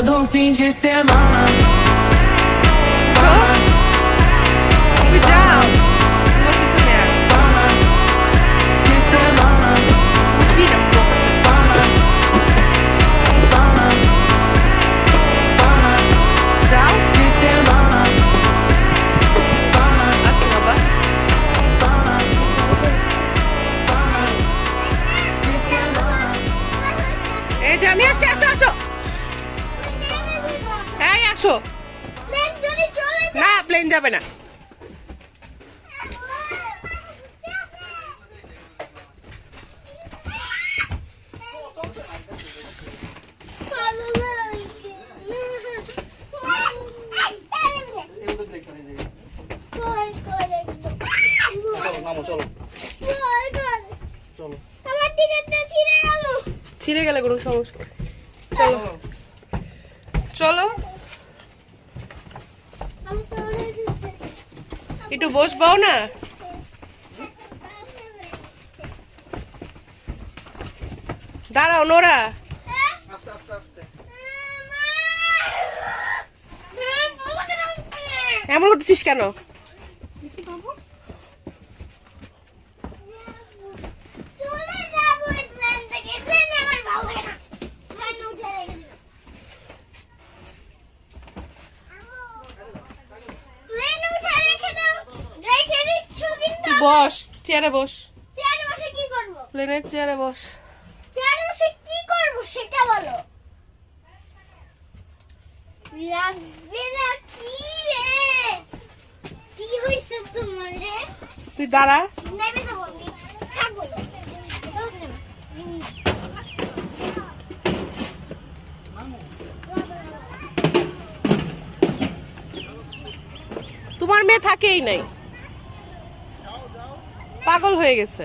todo fim de semana. Widziałam! Może sobie jak. De semana. Widzę, bo widział? De semana. Aslında bak. De semana. Ecem yaş yaş yaş. হ্যাঁ আসো না plane যাবে না ছিঁড়ে গেলে কোনো সমস্যা নেই। চলো চলো একটু বসবাও না দাঁড়াও নোরা এমন করতেছিস কেন তুই বস চেয়ারে বস প্লেনের চেয়ারে বস কি করবো সেটা বলো লাগবে না কি রে কি হয়েছে তোমার রে তুই দাঁড়া নেবে যাবো থাকবো তোমার মেয়ে থাকেই নাই পাগল হয়ে গেছে